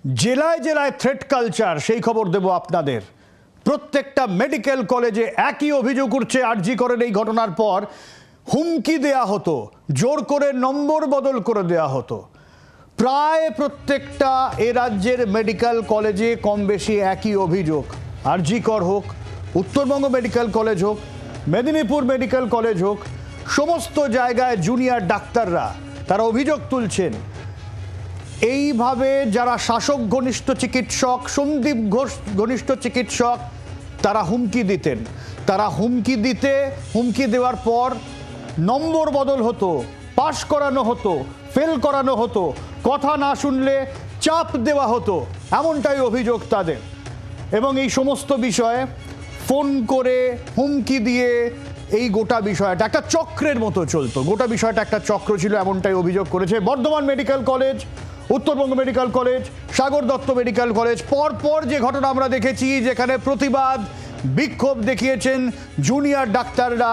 জেলায় জেলায় threat culture, সেই খবর দেব আপনাদের। প্রত্যেকটা মেডিকেল কলেজে একই অভিযোগ উঠছে। আরজি করেন এই ঘটনার পর হুমকি দেয়া হতো, জোর করে নম্বর বদল করে দেয়া হতো। প্রায় প্রত্যেকটা এ রাজ্যের মেডিকেল কলেজে কম বেশি একই অভিযোগ। আরজি কর হোক, উত্তরবঙ্গ মেডিকেল কলেজ হোক, মেদিনীপুর মেডিকেল কলেজ হোক, সমস্ত জায়গায় জুনিয়র ডাক্তাররা তারা অভিযোগ তুলছেন এইভাবে যারা শাসক ঘনিষ্ঠ চিকিৎসক, সন্দীপ ঘোষ ঘনিষ্ঠ চিকিৎসক, তারা হুমকি দিতেন। তারা হুমকি দেওয়ার পর নম্বর বদল হতো, পাশ করানো হতো, ফেল করানো হতো, কথা না শুনলে চাপ দেওয়া হতো, এমনটাই অভিযোগ তাদের। এবং এই সমস্ত বিষয়ে ফোন করে হুমকি দিয়ে এই গোটা বিষয়টা একটা চক্রের মতো চলতো। গোটা বিষয়টা একটা চক্র ছিল, এমনটাই অভিযোগ করেছে Bardhaman medical college, Uttarbanga medical college, Sagar Dutta medical college. পরপর যে ঘটনা আমরা দেখেছি, যেখানে প্রতিবাদ বিক্ষোভ দেখিয়েছেন জুনিয়র ডাক্তাররা।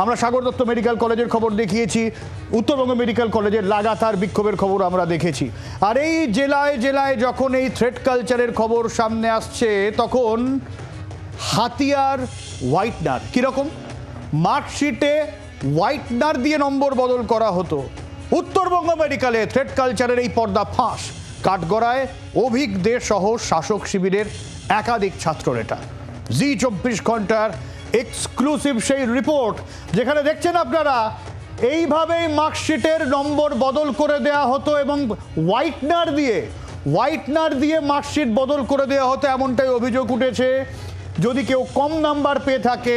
আমরা সাগর দত্ত মেডিকেল কলেজের খবর দেখিয়েছি, উত্তরবঙ্গ মেডিকেল কলেজের লাগাতার বিক্ষোভের খবর আমরা দেখেছি। আর এই জেলায় জেলায় যখন এই থ্রেট কালচারের খবর সামনে আসছে, তখন হাতিয়ার হোয়াইটনার। কীরকম? মার্কশিটে হোয়াইটনার দিয়ে নম্বর বদল করা হতো। উত্তরবঙ্গ মেডিকেলে থ্রেট কালচারের এই পর্দা ফাঁস। কাঠগড়ায় অভিক দে সহ শাসক শিবিরের একাধিক ছাত্রনেতা। জি24 ঘন্টার এক্সক্লুসিভ সেই রিপোর্ট, যেখানে দেখছেন আপনারা এইভাবেই মার্কশিটের নম্বর বদল করে দেয়া হতো এবং হোয়াইটনার দিয়ে মার্কশিট বদল করে দেওয়া হতো, এমনটাই অভিযোগ উঠেছে। যদি কেউ কম নাম্বার পেয়ে থাকে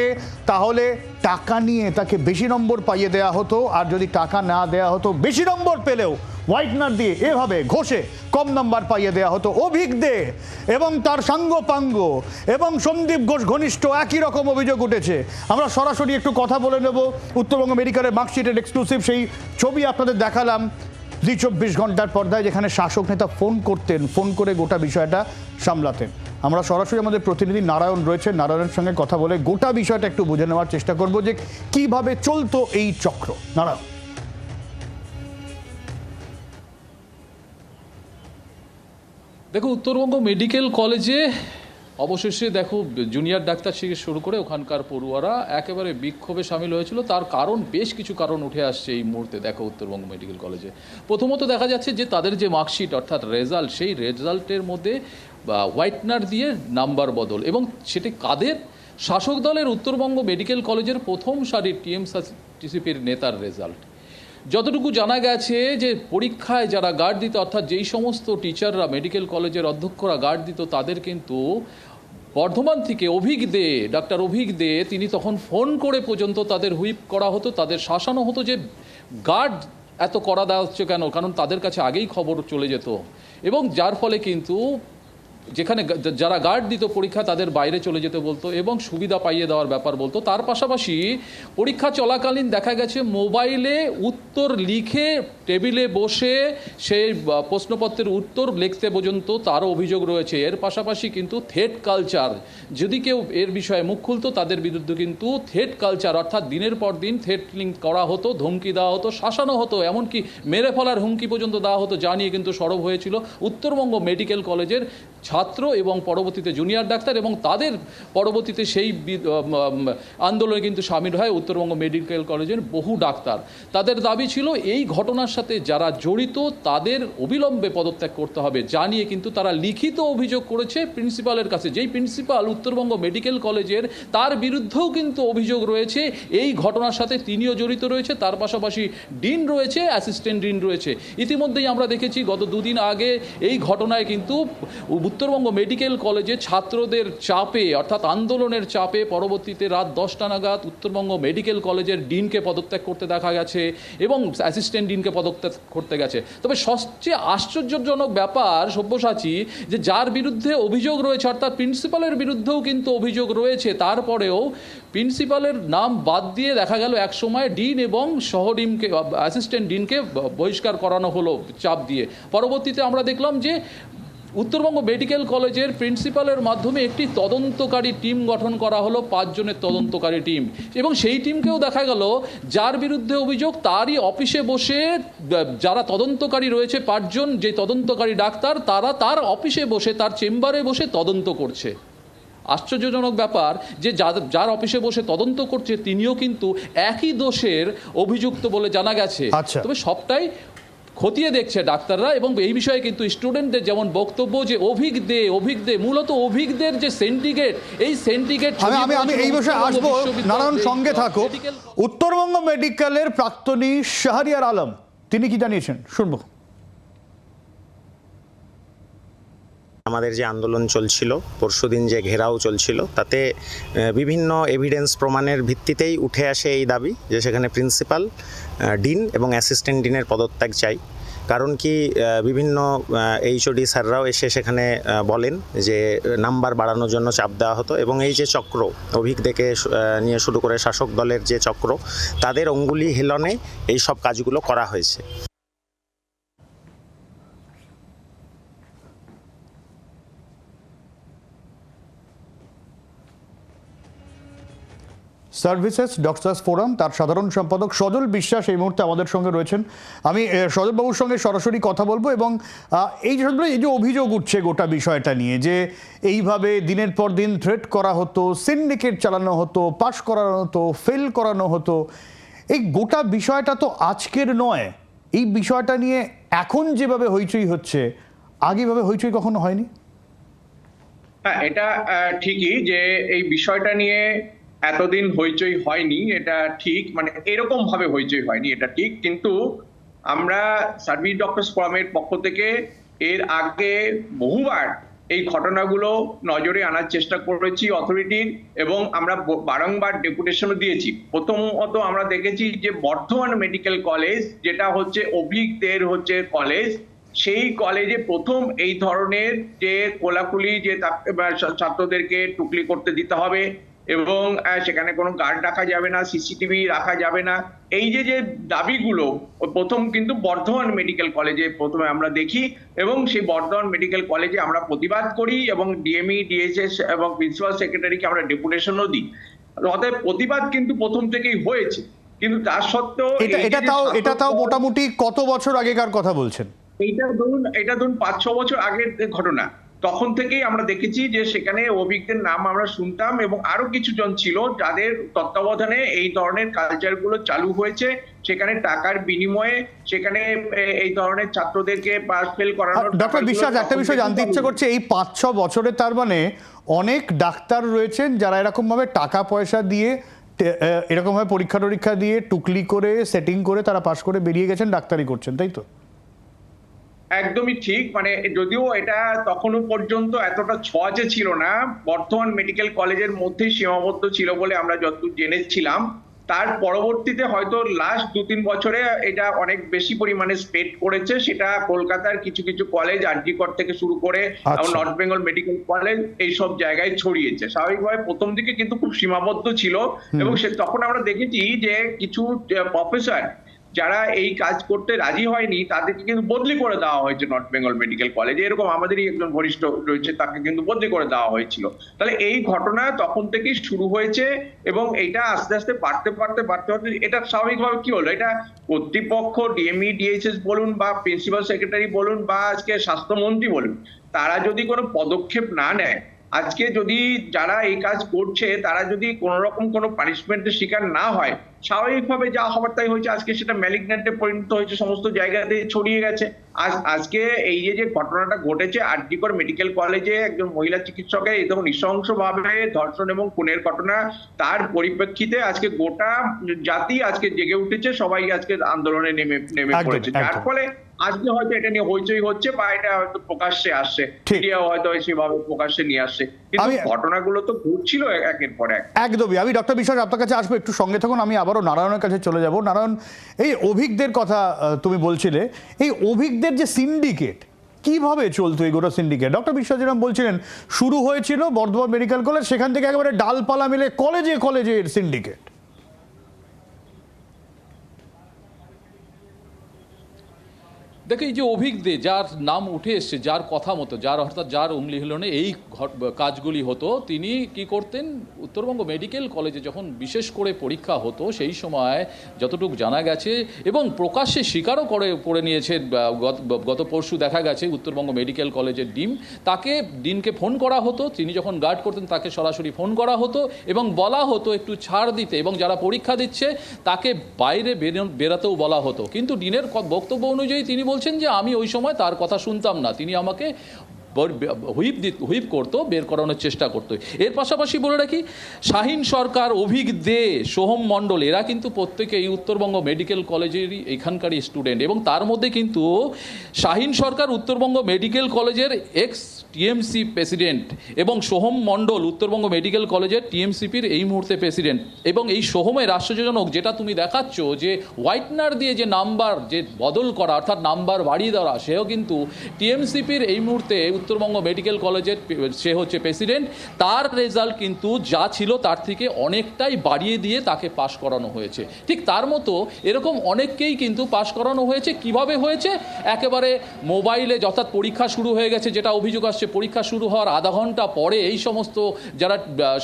তাহলে টাকা নিয়ে তাকে বেশি নম্বর পাইয়ে দেওয়া হতো, আর যদি টাকা না দেওয়া হতো, বেশি নম্বর পেলেও হোয়াইটনার দিয়ে এভাবে ঘষে কম নাম্বার পাইয়ে দেওয়া হতো। অভিক দে এবং তার সাঙ্গপাঙ্গ এবং সন্দীপ ঘোষ ঘনিষ্ঠ একই রকম অভিযোগ উঠেছে। আমরা সরাসরি একটু কথা বলে নেব। উত্তরবঙ্গ মেডিকেলের মার্কশিটের এক্সক্লুসিভ সেই ছবি আপনাদের দেখালাম জি24 ঘন্টার পর্দায়, যেখানে শাসক নেতা ফোন করে গোটা বিষয়টা সামলাতেন। আমরা সরাসরি আমাদের প্রতিনিধি নারায়ণ রয়েছে, নারায়ণের সঙ্গে কথা বলে গোটা বিষয়টা একটু বুঝে নেওয়ার চেষ্টা করব যে কিভাবে চলতো এই চক্র। নারায়ণ, দেখো, উত্তরবঙ্গ মেডিকেল কলেজে অবশেষে দেখো জুনিয়র ডাক্তার থেকে শুরু করে ওখানকার পড়ুয়ারা একেবারে বিক্ষোভে সামিল হয়েছিল। তার কারণ, বেশ কিছু কারণ উঠে আসছে এই মুহূর্তে। দেখো, উত্তরবঙ্গ মেডিকেল কলেজে প্রথমত দেখা যাচ্ছে যে তাদের যে মার্কশিট অর্থাৎ রেজাল্ট, সেই রেজাল্টের মধ্যে হোয়াইটনার দিয়ে নাম্বার বদল, এবং সেটি কাদের? শাসক দলের উত্তরবঙ্গ মেডিকেল কলেজের প্রথম সারির টিএমসিপির নেতার রেজাল্ট। যতটুকু জানা গেছে যে পরীক্ষায় যারা গার্ড দিত, অর্থাৎ যেই সমস্ত টিচাররা মেডিকেল কলেজের অধ্যক্ষরা গার্ড দিত, তাদের কিন্তু বর্ধমান থেকে ডাক্তার অভিক দে তিনি তখন ফোন করে পর্যন্ত তাদের হুইপ করা হতো, তাদের শাসানো হতো যে গার্ড এত করা দেওয়া হচ্ছে কেন, কারণ তাদের কাছে আগেই খবর চলে যেত। এবং যার ফলে কিন্তু যেখানে যারা গার্ড দিত পরীক্ষা, তাদের বাইরে চলে যেতে বলতো এবং সুবিধা পাইয়ে দেওয়ার ব্যাপার বলতো। তার পাশাপাশি পরীক্ষা চলাকালীন দেখা গেছে মোবাইলে উত্তর লিখে টেবিলে বসে সেই প্রশ্নপত্রের উত্তর লিখতে পর্যন্ত তারও অভিযোগ রয়েছে। এর পাশাপাশি কিন্তু থ্রেট কালচার, যদি কেউ এর বিষয়ে মুখ খুলতো তাদের বিরুদ্ধে কিন্তু থ্রেট কালচার, অর্থাৎ দিনের পর দিন থ্রেটলিং করা হতো, ধমকি দেওয়া হতো, শাসানো হতো, এমনকি মেরে ফেলার হুমকি পর্যন্ত দেওয়া হতো, যা নিয়ে কিন্তু সরব হয়েছিল উত্তরবঙ্গ মেডিকেল কলেজের ছাত্র এবং পরবর্তীতে জুনিয়র ডাক্তার, এবং তাদের পরবর্তীতে সেই আন্দোলনে কিন্তু সামিল হয় উত্তরবঙ্গ মেডিকেল কলেজের বহু ডাক্তার। তাদের দাবি ছিল এই ঘটনার সাথে যারা জড়িত তাদের অবিলম্বে পদত্যাগ করতে হবে, যা নিয়ে কিন্তু তারা লিখিত অভিযোগ করেছে প্রিন্সিপালের কাছে। যেই প্রিন্সিপাল উত্তরবঙ্গ মেডিকেল কলেজের, তার বিরুদ্ধেও কিন্তু অভিযোগ রয়েছে এই ঘটনার সাথে, তিনিও জড়িত রয়েছে। তার পাশাপাশি ডিন রয়েছে, অ্যাসিস্ট্যান্ট ডিন রয়েছে। ইতিমধ্যেই আমরা দেখেছি গত দুদিন আগে এই ঘটনায় কিন্তু উত্তরবঙ্গ মেডিকেল কলেজে ছাত্রদের চাপে, অর্থাৎ আন্দোলনের চাপে, পরবর্তীতে রাত 10টা নাগাদ উত্তরবঙ্গ মেডিকেল কলেজের ডিনকে পদত্যাগ করতে দেখা গেছে এবং অ্যাসিস্ট্যান্ট ডিনকে পদত্যাগ করতে গেছে। তবে সবচেয়ে আশ্চর্যজনক ব্যাপার সব্যসাচী, যে যার বিরুদ্ধে অভিযোগ রয়েছে, অর্থাৎ প্রিন্সিপালের বিরুদ্ধেও কিন্তু অভিযোগ রয়েছে, তারপরেও প্রিন্সিপালের নাম বাদ দিয়ে দেখা গেল একসময় ডিন এবং সহডিনকে, অ্যাসিস্ট্যান্ট ডিনকে বহিষ্কার করানো হলো চাপ দিয়ে। পরবর্তীতে আমরা দেখলাম যে উত্তরবঙ্গ মেডিকেল কলেজের প্রিন্সিপালের মাধ্যমে একটি তদন্তকারী টিম গঠন করা হলো, 5 জনের তদন্তকারী টিম, এবং সেই টিমকেও দেখা গেল যার বিরুদ্ধে অভিযোগ তারই অফিসে বসে যারা তদন্তকারী রয়েছে 5 জন, যে তদন্তকারী ডাক্তার তারা তার অফিসে বসে তার চেম্বারে বসে তদন্ত করছে। আশ্চর্যজনক ব্যাপার যে যার অফিসে বসে তদন্ত করছে তিনিও কিন্তু একই দোষের অভিযুক্ত বলে জানা গেছে। তবে সবটাই খতিয়ে দেখছে ডাক্তাররা, এবং এই বিষয়ে কিন্তু স্টুডেন্টদের যেমন বক্তব্য যে অভিজ্ঞদের মূলত অভিজ্ঞদের যে সিন্ডিকেট, এই সিন্ডিকেট আমি এই বিষয়ে আসবো। নারায়ণ, সঙ্গে থাকো। উত্তরবঙ্গ মেডিকেলের প্রাক্তনী শাহরিয়ার আলম তিনি কি জানিয়েছেন শুনবো। আমাদের যে আন্দোলন চলছিল, পরশুদিন যে ঘেরাও চলছিল, তাতে বিভিন্ন এভিডেন্স প্রমাণের ভিত্তিতেই উঠে আসে এই দাবি যে সেখানে প্রিন্সিপাল, ডিন এবং অ্যাসিস্ট্যান্ট ডিনের পদত্যাগ চাই। কারণ কি, বিভিন্ন এইচওডি স্যাররাও এসে সেখানে বলেন যে নাম্বার বাড়ানোর জন্য চাপ দেওয়া হতো, এবং এই যে চক্র অভিজ্ঞদেরকে নিয়ে শুরু করে শাসক দলের যে চক্র, তাদের অঙ্গুলি হেলনে এই সব কাজগুলো করা হয়েছে। সার্ভিসেস ডক্টরস ফোরাম তার সাধারণ সম্পাদক সজল বিশ্বাস এই মুহূর্তে আমাদের সঙ্গে রয়েছেন। আমি সজলবাবুর সঙ্গে সরাসরি কথা বলবো, এবং এই যে অভিযোগ উঠছে গোটা বিষয়টা নিয়ে যে এইভাবে দিনের পর দিন থ্রেট করা হতো, সিন্ডিকেট চালানো হতো, পাস করানো হতো, ফেল করানো হতো, এই গোটা বিষয়টা তো আজকের নয়। এই বিষয়টা নিয়ে এখন যেভাবে হইচই হচ্ছে, আগেভাবে হইচই কখনো হয়নি। হ্যাঁ, এটা ঠিকই যে এই বিষয়টা নিয়ে এতদিন হইচই হয়নি, এটা ঠিক, মানে এরকম ভাবে হইচই হয়নি, এটা ঠিক। কিন্তু আমরা সার্ভিস ডক্টরস ফোরামের পক্ষ থেকে এর আগে বহুবার এই ঘটনাগুলো নজরে আনার চেষ্টা করেছি অথরিটির, এবং আমরা বারংবার ডেপুটেশনও দিয়েছি। প্রথমত আমরা দেখেছি যে বর্ধমান মেডিকেল কলেজ, যেটা হচ্ছে অভিজ্ঞদের কলেজ, সেই কলেজে প্রথম এই ধরনের যে কোলাকুলি, যে ছাত্রদেরকে টুকলি করতে দিতে হবে এবং সেখানে কোনো গার্ড রাখা যাবে না, সিসিটিভি রাখা যাবে না, এই যে দাবিগুলো প্রথম কিন্তু বর্ধমান মেডিকেল কলেজে প্রথমে আমরা দেখি, এবং সেই বর্ধমান মেডিকেল কলেজে আমরা প্রতিবাদ করি এবং ডিএমই, ডিএইচএস এবং প্রিন্সিপাল সেক্রেটারিকে আমরা ডেপুটেশনও দিই। অতএব প্রতিবাদ কিন্তু প্রথম থেকেই হয়েছে, কিন্তু তার সত্ত্বেও এটা তাও মোটামুটি কত বছর আগেকার কথা বলছেন? এটা ধরুন 5-6 বছর আগের ঘটনা। তখন থেকেই আমরা দেখেছি যে সেখানে অভিজ্ঞদের নাম আমরা শুনতাম, এবং আরো কিছু জন ছিল যাদের তত্ত্বাবধানে এই ধরনের কালচারগুলো চালু হয়েছে। সেখানে টাকার বিনিময়ে সেখানে এই ধরনের ছাত্রদেরকে পাস ফেল করানোর। ডক্টর বিশ্বাস, একটা বিষয় জানতে ইচ্ছে করছে, এই 5-6 বছরে তার মানে অনেক ডাক্তার রয়েছেন যারা এরকম ভাবে টাকা পয়সা দিয়ে, এরকম ভাবে পরীক্ষা দিয়ে, টুকলি করে, সেটিং করে তারা পাস করে বেরিয়ে গেছেন, ডাক্তারি করছেন, তাই তো? একদমই ঠিক। মানে যদিও এটা তখনও পর্যন্ত এতটা ছোঁয়াচে ছিল না, বর্ধমান মেডিকেল কলেজের মধ্যেই সীমাবদ্ধ ছিল বলে আমরা যতদূর জেনেছিলাম। তার পরবর্তীতে হয়তো লাস্ট 2-3 বছরে এটা অনেক বেশি পরিমাণে স্প্রেড করেছে। সেটা কলকাতার কিছু কিছু কলেজ, আরজিকর থেকে শুরু করে নর্থ বেঙ্গল মেডিকেল কলেজ, এইসব জায়গায় ছড়িয়েছে। স্বাভাবিকভাবে প্রথম দিকে কিন্তু খুব সীমাবদ্ধ ছিল, এবং তখন আমরা দেখেছি যে কিছু প্রফেসর যারা এই কাজ করতে রাজি হয়নি তাদেরকে কিন্তু বদলি করে দেওয়া হয়েছে নর্থ বেঙ্গল মেডিকেল কলেজে। এরকম আমাদেরই একজন বরিষ্ঠ রয়েছে, তাকে কিন্তু বদলি করে দেওয়া হয়েছিল। তাহলে এই ঘটনা তখন থেকেই শুরু হয়েছে, এবং এটা আস্তে আস্তে বাড়তে এটা স্বাভাবিকভাবে কি হলো, এটা কর্তৃপক্ষ, ডিএমই, ডিএইচএস বলুন বা প্রিন্সিপাল সেক্রেটারি বলুন বা আজকে স্বাস্থ্যমন্ত্রী বলুন, তারা যদি কোনো পদক্ষেপ না নেয়, আজকে যদি যারা এই কাজ করছে তারা যদি কোনো রকম কোনো পানিশমেন্টের শিকার না হয়, স্বাভাবিকভাবে যা হবার তাই হয়েছে। আজকে সেটা ম্যালিগন্যান্টে পরিণত হয়েছে, সমস্ত জায়গাতে ছড়িয়ে গেছে। আজকে এই যে ঘটনাটা ঘটেছে আরজিকর মেডিকেল কলেজে, একজন মহিলা চিকিৎসকের এই ধরনের নৃশংসভাবে ধর্ষণ এবং খুনের ঘটনা, তার পরিপ্রেক্ষিতে আজকে গোটা জাতি আজকে জেগে উঠেছে, সবাই আজকে আন্দোলনে নেমে পড়েছে, যার ফলে আজকে হয়তো এটা নিয়ে হইচই হচ্ছে বা এটা হয়তো প্রকাশ্যে আসছে, মিডিয়াও হয়তো সেভাবে প্রকাশ্যে নিয়ে আসছে, কিন্তু ঘটনাগুলো তো ঘটছিল একের পর এক। একদমই। আমি ডক্টর বিশ্বাস আপনার কাছে আসবো, একটু সঙ্গে থাকুন। আমি আবারও নারায়ণের কাছে চলে যাব। নারায়ণ, এই অভিজ্ঞদের কথা তুমি বলছিলে, এই অভিজ্ঞদের যে সিন্ডিকেট, কিভাবে চলতো এই গোটা সিন্ডিকেট? ডক্টর বিশ্বাস যেরকম বলছিলেন, শুরু হয়েছিল বর্ধমান মেডিকেল কলেজ, সেখান থেকে একেবারে ডালপালা মিলে কলেজে কলেজে এর সিন্ডিকেট। দেখো এই যে অভিক দে যার নাম উঠে এসছে, যার কথা মতো, যার অর্থাৎ যার উংলি হিলনে এই কাজগুলি হতো, তিনি কি করতেন, উত্তরবঙ্গ মেডিকেল কলেজে যখন বিশেষ করে পরীক্ষা হতো সেই সময় যতটুকু জানা গেছে এবং প্রকাশ্যে স্বীকারও করে নিয়েছে, গত পরশু দেখা গেছে উত্তরবঙ্গ মেডিকেল কলেজের ডিনকে ফোন করা হতো, তিনি যখন গার্ড করতেন তাকে সরাসরি ফোন করা হতো এবং বলা হতো একটু ছাড় দিতে, এবং যারা পরীক্ষা দিচ্ছে তাকে বাইরে বেরাতেও বলা হতো। কিন্তু ডিনের বক্তব্য অনুযায়ী তিনি বলছেন যে আমি ওই সময় তার কথা শুনতাম না, তিনি আমাকে হুইপ করতো, বের করানোর চেষ্টা করতো। এর পাশাপাশি বলে রাখি, শাহিন সরকার, অভিক দে, সোহম মণ্ডল, এরা কিন্তু প্রত্যেকে এই উত্তরবঙ্গ মেডিকেল কলেজেরই এখানকারই স্টুডেন্ট, এবং তার মধ্যে কিন্তু শাহিন সরকার উত্তরবঙ্গ মেডিকেল কলেজের এক্স টিএমসি প্রেসিডেন্ট এবং সোহম মণ্ডল উত্তরবঙ্গ মেডিকেল কলেজের টিএমসিপির এই মুহূর্তে প্রেসিডেন্ট। এবং এই সোহমের আশ্চর্যজনক যেটা তুমি দেখাচ্ছ যে হোয়াইটনার দিয়ে যে নাম্বার যে বদল করা, অর্থাৎ নাম্বার বাড়িয়ে দেওয়া, সেও কিন্তু টিএমসিপির এই মুহূর্তে উত্তরবঙ্গ মেডিকেল কলেজের সে হচ্ছে প্রেসিডেন্ট। তার রেজাল্ট কিন্তু যা ছিল তার থেকে অনেকটাই বাড়িয়ে দিয়ে তাকে পাশ করানো হয়েছে। ঠিক তার মতো এরকম অনেককেই কিন্তু পাশ করানো হয়েছে। কিভাবে হয়েছে? একেবারে মোবাইলে, অর্থাৎ পরীক্ষা শুরু হয়ে গেছে, যেটা অভিযোগ আসছে পরীক্ষা শুরু হওয়ার আধা ঘন্টা পরে এই সমস্ত যারা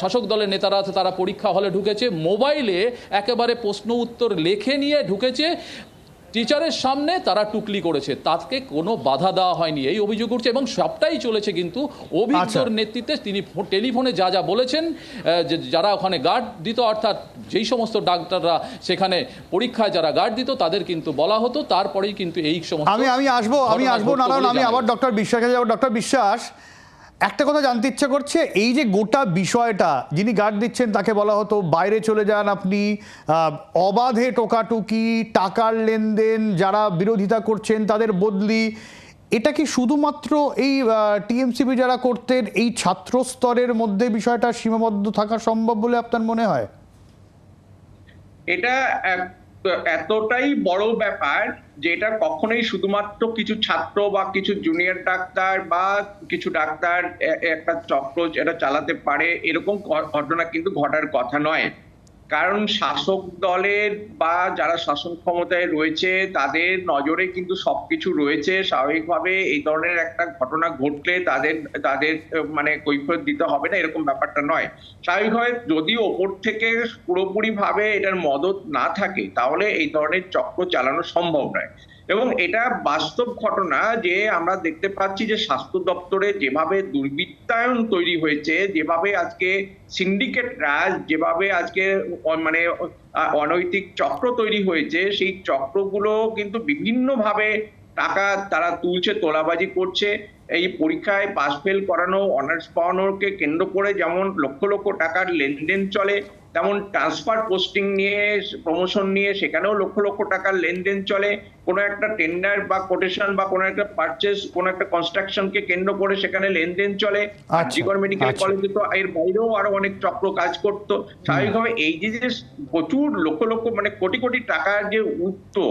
শাসক দলের নেতারা আছে তারা পরীক্ষা হলে ঢুকেছে, মোবাইলে একেবারে প্রশ্ন উত্তর লেখে নিয়ে ঢুকেছে, টিচারের সামনে তারা টুকলি করেছে, তাকে কোনো বাধা দেওয়া হয়নি, এই অভিযোগ উঠছে। এবং সবটাই চলেছে কিন্তু অভিজ্ঞর নেতৃত্বে। তিনি টেলিফোনে যা যা বলেছেন, যারা ওখানে গার্ড দিত, অর্থাৎ যেই সমস্ত ডাক্তাররা সেখানে পরীক্ষায় যারা গার্ড দিত তাদের কিন্তু বলা হতো, তারপরেই কিন্তু এই সমস্ত আমি আসবো নারায়ণ, আমি আবার ডক্টর বিশ্বাসে যাবো। ডক্টর বিশ্বাস, একটা কথা জানতে ইচ্ছা করছে, এই যে গোটা বিষয়টা, যিনি গার্ড দিচ্ছেন তাকে বলা হতো বাইরে চলে যান আপনি, অবাধে টোকাটুকি, টাকার লেনদেন, যারা বিরোধিতা করছেন তাদের বদলি, এটা কি শুধুমাত্র এই টিএমসিপি যারা করতেন এই ছাত্র স্তরের মধ্যে বিষয়টা সীমাবদ্ধ থাকা সম্ভব বলে আপনার মনে হয়? এটা এতটাই বড় ব্যাপার যে এটা কখনোই শুধুমাত্র কিছু ছাত্র বা কিছু জুনিয়র ডাক্তার বা কিছু ডাক্তার একটা চক্র এটা চালাতে পারে, এরকম ঘটনা কিন্তু ঘটার কথা নয়। কারণ শাসক দলের বা যারা শাসন ক্ষমতায় রয়েছে তাদের নজরে কিন্তু সবকিছু রয়েছে। স্বাভাবিকভাবে এই ধরনের একটা ঘটনা ঘটলে তাদের মানে কৈফিয়ত দিতে হবে না, এরকম ব্যাপারটা নয়। স্বাভাবিকভাবে যদি ওপর থেকে পুরোপুরি ভাবে এটার মদত না থাকে তাহলে এই ধরনের চক্র চালানো সম্ভব নয়। এবং এটা বাস্তব ঘটনা যে আমরা দেখতে পাচ্ছি যে স্বাস্থ্য দপ্তরে যেভাবে দুর্বৃত্তায়ন তৈরি হয়েছে, যেভাবে আজকে সিন্ডিকেট রাজ, যেভাবে আজকে মানে অনৈতিক চক্র তৈরি হয়েছে, সেই চক্রগুলো কিন্তু বিভিন্নভাবে টাকা তারা তুলছে, তোলাবাজি করছে। এই পরীক্ষায় পাস ফেল করানো, অনার্স পাওয়ানোকে কেন্দ্র করে যেমন লক্ষ লক্ষ টাকার লেনদেন চলে, তেমন ট্রান্সফার পোস্টিং নিয়ে, প্রমোশন নিয়ে সেখানেও লক্ষ লক্ষ টাকার লেনদেন চলে। কোনো একটা টেন্ডার বা কোটেশন বা কোনো একটা পারচেজ, কোনো একটা কনস্ট্রাকশনকে কেন্দ্র করে সেখানে লেনদেন চলে। আরজিকর মেডিকেল কলেজে তো এর বাইরেও আরো অনেক চক্র কাজ করতো। স্বাভাবিকভাবে এই যে প্রচুর লক্ষ লক্ষ মানে কোটি কোটি টাকার যে উঠতো,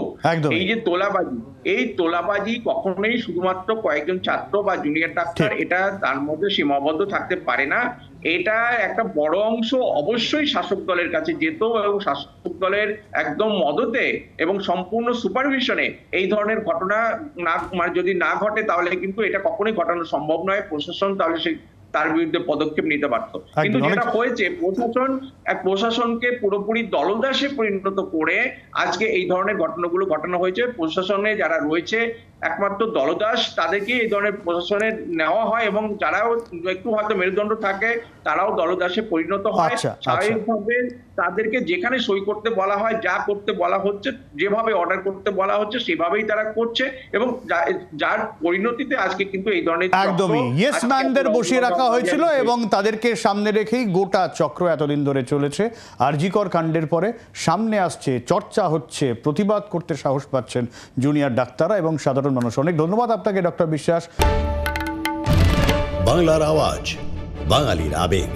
এই যে তোলাবাজি, এই তোলাবাজি কখনোই শুধুমাত্র কয়েকজন ছাত্র বা জুনিয়র ডাক্তার এটা তার মধ্যে সীমাবদ্ধ থাকতে পারে না। এটা একটা বড় অংশ অবশ্যই শাসক দলের কাছে যেত এবং শাসক দলের একদম মদতে এবং সম্পূর্ণ সুপারভিশনে এই ধরনের ঘটনা মানে যদি না ঘটে তাহলে কিন্তু এটা কখনোই ঘটানো সম্ভব নয়। প্রশাসন তাহলে তার বিরুদ্ধে পদক্ষেপ নিতে পারত। কিন্তু যেটা হয়েছে, প্রশাসনকে পুরোপুরি দলদাসে পরিণত করে আজকে এই ধরনের ঘটনাগুলো ঘটানো হয়েছে। প্রশাসনে যারা রয়েছে একমাত্র দলদাস, তাদেরকে এই ধরনের প্রশাসনে নেওয়া হয় এবং যারাও একটু হয়তো মেরুদণ্ড থাকে তারাও দলদাসে পরিণত হয়। স্বাভাবিকভাবে তাদেরকে যেখানে সই করতে বলা হয়, যা করতে বলা হচ্ছে, যেভাবে অর্ডার করতে বলা হচ্ছে সেভাবেই তারা করছে এবং যার পরিণতিতে আজকে কিন্তু এই ধরনের একদমই ইয়েস ম্যানদের বসিয়ে রাখা হয়েছিল এবং তাদেরকে সামনে রেখেই গোটা চক্র এতদিন ধরে চলেছে। আরজিকর কাণ্ডের পরে সামনে আসছে, চর্চা হচ্ছে, প্রতিবাদ করতে সাহস পাচ্ছেন জুনিয়র ডাক্তাররা এবং সাধারণ মানুষ। অনেক ধন্যবাদ আপনাকে ডক্টর বিশ্বাস। বাংলার আওয়াজ, বাঙালির আবেগ,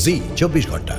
জি 24 ঘন্টা।